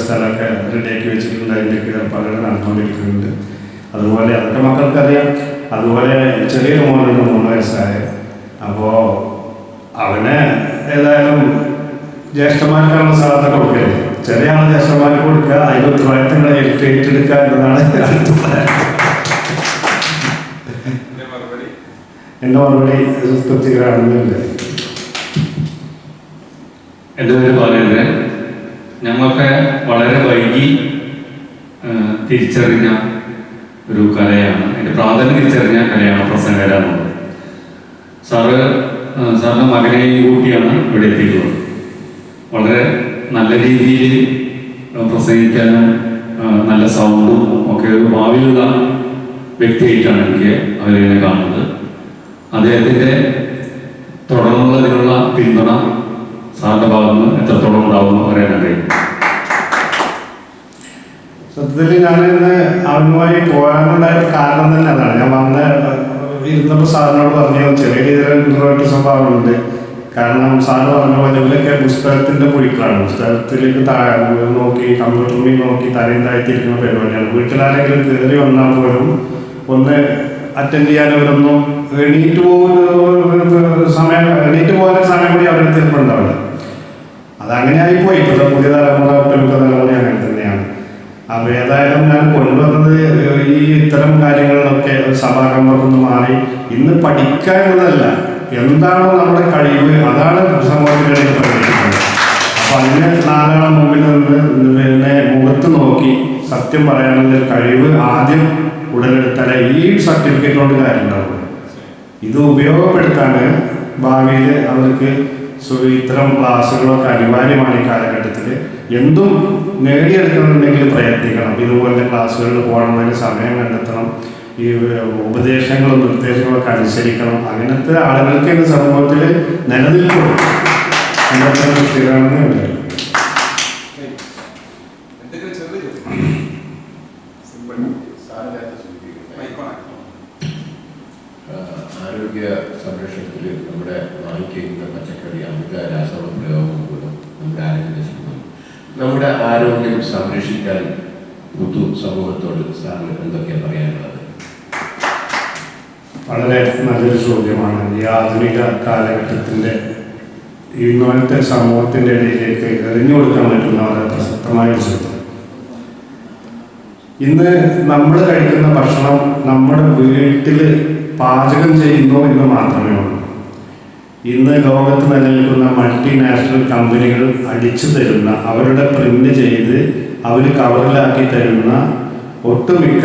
സ്ഥലമൊക്കെ റെഡിയാക്കി വെച്ചിട്ടുണ്ട്, അതിൻ്റെയൊക്കെ ഏർപ്പാടുകൾ നടന്നുകൊണ്ടിരിക്കുന്നുണ്ട്. അതുപോലെ അതൊക്കെ മക്കൾക്കറിയാം. അതുപോലെ ചെറിയൊരു മോനുണ്ട് 3 വയസ്സായ. അപ്പോൾ അവനെ ഏതായാലും ജ്യേഷ്ഠന്മാർക്കാണ് സാധാരണ കൊടുക്കരുത്, ചെറിയ ആൾ ജ്യേഷ്ഠന്മാർക്ക് കൊടുക്കുക, അതിൻ്റെ ഉത്തരവാദിത്തങ്ങൾ ഏറ്റെടുക്കുക എന്നതാണ് എൻ്റെ മറുപടി. തൃപ്തികരാണെന്നില്ല. എൻ്റെ പേര് ബാലേന്ദ്രൻ. ഞങ്ങളൊക്കെ വളരെ വൈകി തിരിച്ചറിഞ്ഞ ഒരു കലയാണ്, എൻ്റെ പ്രാധാന്യം തിരിച്ചറിഞ്ഞ കലയാണ് പ്രസംഗകല എന്നുള്ളത്. സാറിൻ്റെ മകനെയും കൂട്ടിയാണ് ഇവിടെ എത്തിയിട്ടുള്ളത്. വളരെ നല്ല രീതിയിൽ പ്രസംഗിക്കാനും നല്ല സൗണ്ടും ഒക്കെ ഒരു ഭാവിയുള്ള വ്യക്തിയായിട്ടാണ് എനിക്ക് അവരെ കാണുന്നത്. അദ്ദേഹത്തിൻ്റെ തുടർന്നുള്ളതിനുള്ള പിന്തുണ സാറിൻ്റെ ഭാഗത്ത് നിന്ന് എത്രത്തോളം ഉണ്ടാവുമെന്ന് പറയാൻ കഴിയും. സത്യത്തിൽ ഞാനിന്ന് അവനുമായി പോകാനുണ്ടായ കാരണം തന്നെ അതാണ്. ഞാൻ ഇരുന്നപ്പോൾ സാറിനോട് പറഞ്ഞു ചെറിയ രീതിയിൽ ഇൻട്രോവേർട്ട് സ്വഭാവമുണ്ട്. കാരണം സാറ് പറഞ്ഞ പോലെ ഇവരൊക്കെ പുസ്തകത്തിൻ്റെ പുഴുക്കളാണ്. പുസ്തകത്തിലേക്ക് നോക്കി കമ്പ്യൂട്ടറിൽ നോക്കി തലയും താഴ്ത്തിയിരിക്കുന്ന പരിപാടിയാണ്. വീട്ടിലാരെങ്കിലും കയറി വന്നാൽ പോലും ഒന്ന് അറ്റൻഡ് ചെയ്യാൻ ഇവരൊന്നും എണീറ്റ് പോകാൻ സമയം കൂടി അവരുടെ തീർപ്പുണ്ടാവില്ല. അതങ്ങനെയായിപ്പോയി. ഇപ്പോഴത്തെ പുതിയ തലമുറ, ഒട്ടുമിക്ക തലമുറ അങ്ങനെ തന്നെയാണ്. അപ്പോൾ ഏതായാലും ഞാൻ കൊണ്ടുവന്നത് ഈ ഇത്തരം കാര്യങ്ങളിലൊക്കെ സഭാകമ്പൊന്ന് മാറി ഇന്ന് പഠിക്കുക എന്നതല്ല, എന്താണോ നമ്മുടെ കഴിവ് അതാണ് സമൂഹത്തിനിടയിൽ പ്രകടിപ്പിക്കുന്നത്. അപ്പോൾ അതിന് 4 ആളെ മുമ്പിൽ നിന്ന് മുഖത്ത് നോക്കി സത്യം പറയാനുള്ള കഴിവ് ആദ്യം ഉടലെടുത്താലേ ഈ സർട്ടിഫിക്കറ്റ് കൊണ്ട് കാര്യമുണ്ടാവുള്ളൂ. ഇത് ഉപയോഗപ്പെടുത്താൻ ഭാവിയിൽ അവർക്ക് ഇത്തരം ക്ലാസ്സുകളൊക്കെ അനിവാര്യമാണ്. ഈ കാലഘട്ടത്തിൽ എന്തും നേടിയെടുക്കണമെന്നുണ്ടെങ്കിൽ പ്രയത്നിക്കണം. ഇതുപോലെ ക്ലാസ്സുകളിൽ പോകണമെങ്കിൽ സമയം കണ്ടെത്തണം. ഈ ഉപദേശങ്ങളും നിർദ്ദേശങ്ങളൊക്കെ അനുസരിക്കണം. അങ്ങനത്തെ ആളുകൾക്ക് ഇന്ന് സമൂഹത്തിൽ നിലനിൽക്കുള്ളൂ. അങ്ങനത്തെ വ്യക്തികളാണെന്ന് വിചാരിക്കും. ആരോഗ്യ സംരക്ഷണത്തിൽ നമ്മുടെ വാങ്ങിക്കുന്ന പച്ചക്കറി അമിത രാസവള പ്രയോഗം മൂലം നമ്മുടെ ആരോഗ്യം നശിക്കുന്നു. നമ്മുടെ ആരോഗ്യം സംരക്ഷിക്കാൻ പൊതു സമൂഹത്തോട് സാറിന് എന്തൊക്കെയാണ് പറയാനുള്ളത്? വളരെ നല്ലൊരു ചോദ്യമാണ്. ഈ ആധുനിക കാലഘട്ടത്തിൻ്റെ ഇന്നത്തെ സമൂഹത്തിൻ്റെ ഇടയിലേക്ക് എറിഞ്ഞു കൊടുക്കാൻ പറ്റുന്ന വളരെ പ്രസക്തമായ ഒരു ചോദ്യം. ഇന്ന് നമ്മൾ കഴിക്കുന്ന ഭക്ഷണം നമ്മുടെ വീട്ടിൽ പാചകം ചെയ്യുന്നു എന്ന് മാത്രമേ ഉള്ളൂ. ഇന്ന് ലോകത്ത് നിലനിൽക്കുന്ന മൾട്ടിനാഷണൽ കമ്പനികൾ അടിച്ചു തരുന്ന, അവരുടെ പ്രിന്റ് ചെയ്ത് അവർ കവറിലാക്കി തരുന്ന ഒട്ടുമിക്ക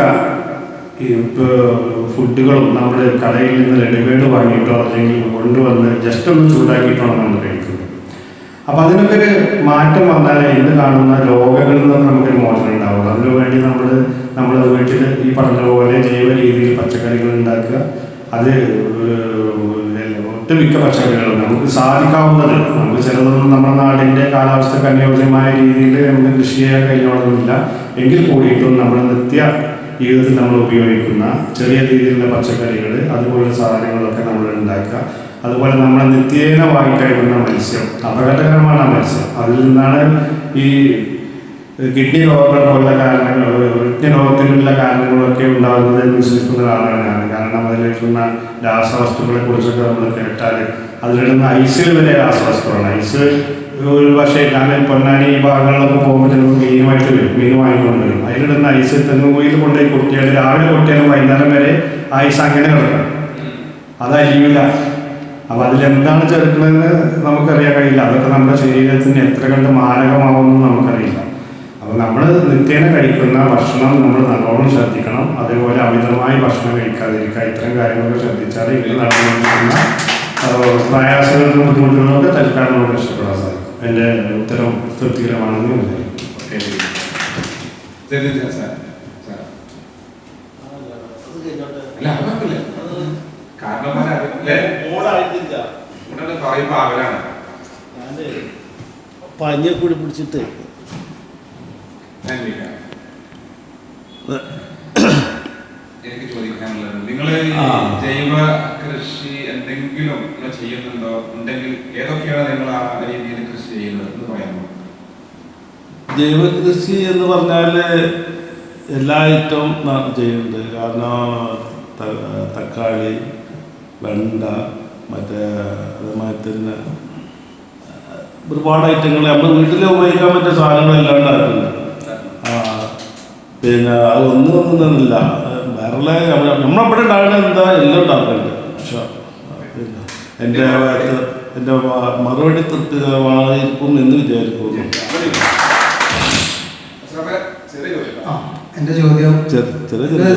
ഫുഡുകളും നമ്മൾ കടയിൽ നിന്ന് റെഡിമെയ്ഡ് വാങ്ങിയിട്ടോ അല്ലെങ്കിൽ കൊണ്ടുവന്ന് ജസ്റ്റ് ഒന്ന് ചൂടാക്കിയിട്ടോ നമ്മൾ കഴിക്കുന്നത്. അപ്പം അതിനൊക്കെ ഒരു മാറ്റം വന്നാലേ ഇന്ന് കാണുന്ന രോഗങ്ങളിൽ നിന്നൊക്കെ നമുക്കൊരു മോചനം ഉണ്ടാവുള്ളൂ. അതിനു വേണ്ടി നമ്മൾ വീട്ടിൽ ഈ പറഞ്ഞ പോലെ ജൈവ രീതിയിൽ പച്ചക്കറികൾ ഉണ്ടാക്കുക. അത് ഒട്ടുമിക്ക പച്ചക്കറികളും നമുക്ക് സാധിക്കാവുന്നത്, നമുക്ക് ചിലതൊന്നും നമ്മുടെ നാടിൻ്റെ കാലാവസ്ഥക്ക് അനുയോജ്യമായ രീതിയിൽ നമുക്ക് കൃഷി ചെയ്യാൻ കഴിഞ്ഞോളന്നില്ല. എങ്കിൽ കൂടിയിട്ടും നമ്മൾ നിത്യ ജീവിതത്തിൽ നമ്മൾ ഉപയോഗിക്കുന്ന ചെറിയ രീതിയിലുള്ള പച്ചക്കറികൾ അതുപോലുള്ള സാധനങ്ങളൊക്കെ നമ്മൾ ഉണ്ടാക്കുക. അതുപോലെ നമ്മൾ നിത്യേന വാങ്ങിക്കഴിക്കുന്ന മത്സ്യം, അപകടകരമാണ് ആ മത്സ്യം. അതിൽ നിന്നാണ് ഈ കിഡ്നി രോഗങ്ങൾ പോലുള്ള കാരണങ്ങൾ, രോഗത്തിനുള്ള കാരണങ്ങളൊക്കെ ഉണ്ടാകുന്നത് എന്ന് വിശ്വസിക്കുന്ന ഒരാളാണ് ഞാൻ. കാരണം അതിലിടുന്ന രാസവസ്തുക്കളെ കുറിച്ചൊക്കെ നമ്മൾ കേട്ടാൽ അതിലിടുന്ന ഐസിൽ വരെ രാസവസ്തുക്കളാണ്. ഐസ് ഒരു പക്ഷേ ഞാൻ പൊന്നാനി ഈ ഭാഗങ്ങളിലൊക്കെ പോകുമ്പോൾ ചിലപ്പോൾ മീനുമായിട്ട് വരും, മീൻ വാങ്ങിക്കൊണ്ട് വരും. അതിലിടുന്ന ഐസ് തെങ്ങുകുയിൽ കൊണ്ടുപോയി കൊട്ടിയാൽ രാവിലെ കൊട്ടിയാലും വൈകുന്നേരം വരെ ഐസ് അങ്ങനെ കിടക്കണം, അതലിയില്ല. അപ്പോൾ അതിലെന്താണ് ചേർക്കുന്നതെന്ന് നമുക്കറിയാൻ കഴിയില്ല. അതൊക്കെ നമ്മുടെ ശരീരത്തിന് എത്ര കണ്ട് മാരകമാവുമെന്ന് നമുക്കറിയില്ല. അപ്പോൾ നമ്മൾ നിത്യേന കഴിക്കുന്ന ഭക്ഷണം നമ്മൾ നല്ലോണം ശ്രദ്ധിക്കണം. അതേപോലെ അമിതമായി ഭക്ഷണം കഴിക്കാതിരിക്കുക. ഇത്തരം കാര്യങ്ങളൊക്കെ ശ്രദ്ധിച്ചാൽ ഇന്ന് നടന്നുകൊണ്ടിരിക്കുന്ന പ്രയാസങ്ങളും ബുദ്ധിമുട്ടുകളൊക്കെ തൽക്കാലം നമുക്ക് രക്ഷപ്പെടാൻ സാധിക്കും. എൻ്റെ ഉത്തരം തൃപ്തികരമാണെന്ന് വിചാരിക്കും. പറയുമ്പോ അവരാണ് പനിയെ കൂടി പിടിച്ചിട്ട് എനിക്ക് ചോദിക്കാനുള്ളത് നിങ്ങൾ ജൈവ കൃഷി എന്തെങ്കിലും നിങ്ങൾ ചെയ്യുന്നുണ്ടോ? ഉണ്ടെങ്കിൽ ഏതൊക്കെയാണ് നിങ്ങൾ ആ രീതിയിൽ കൃഷി ചെയ്യുന്നത് എന്ന് പറയാമോ? ജൈവ കൃഷി എന്ന് പറഞ്ഞാൽ എല്ലാ ഐറ്റവും ചെയ്യുന്നുണ്ട്. കാരണം തക്കാളി, വെണ്ട, മറ്റേ അതുമാതിരി തന്നെ ഒരുപാട് ഐറ്റങ്ങൾ നമ്മൾ വീട്ടിൽ ഉപയോഗിക്കാൻ പറ്റിയ സാധനങ്ങളെല്ലാം ഉണ്ടാക്കുന്നുണ്ട്. പിന്നെ അത് ഒന്നും തന്നില്ല വേറെ നമ്മളെവിടെ ഉണ്ടാകുന്നത് എന്താ എല്ലാം ഉണ്ടാക്കുന്നുണ്ട്. പക്ഷേ എൻ്റെ മറുപടി തൃപ്തികരമായിരിക്കും എന്ന് വിചാരിക്കുന്നു. എൻ്റെ ചോദ്യം,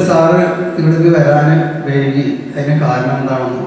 സാറ് ഇവിടേക്ക് വരാൻ വൈകി അതിന് കാരണം എന്താണെന്ന്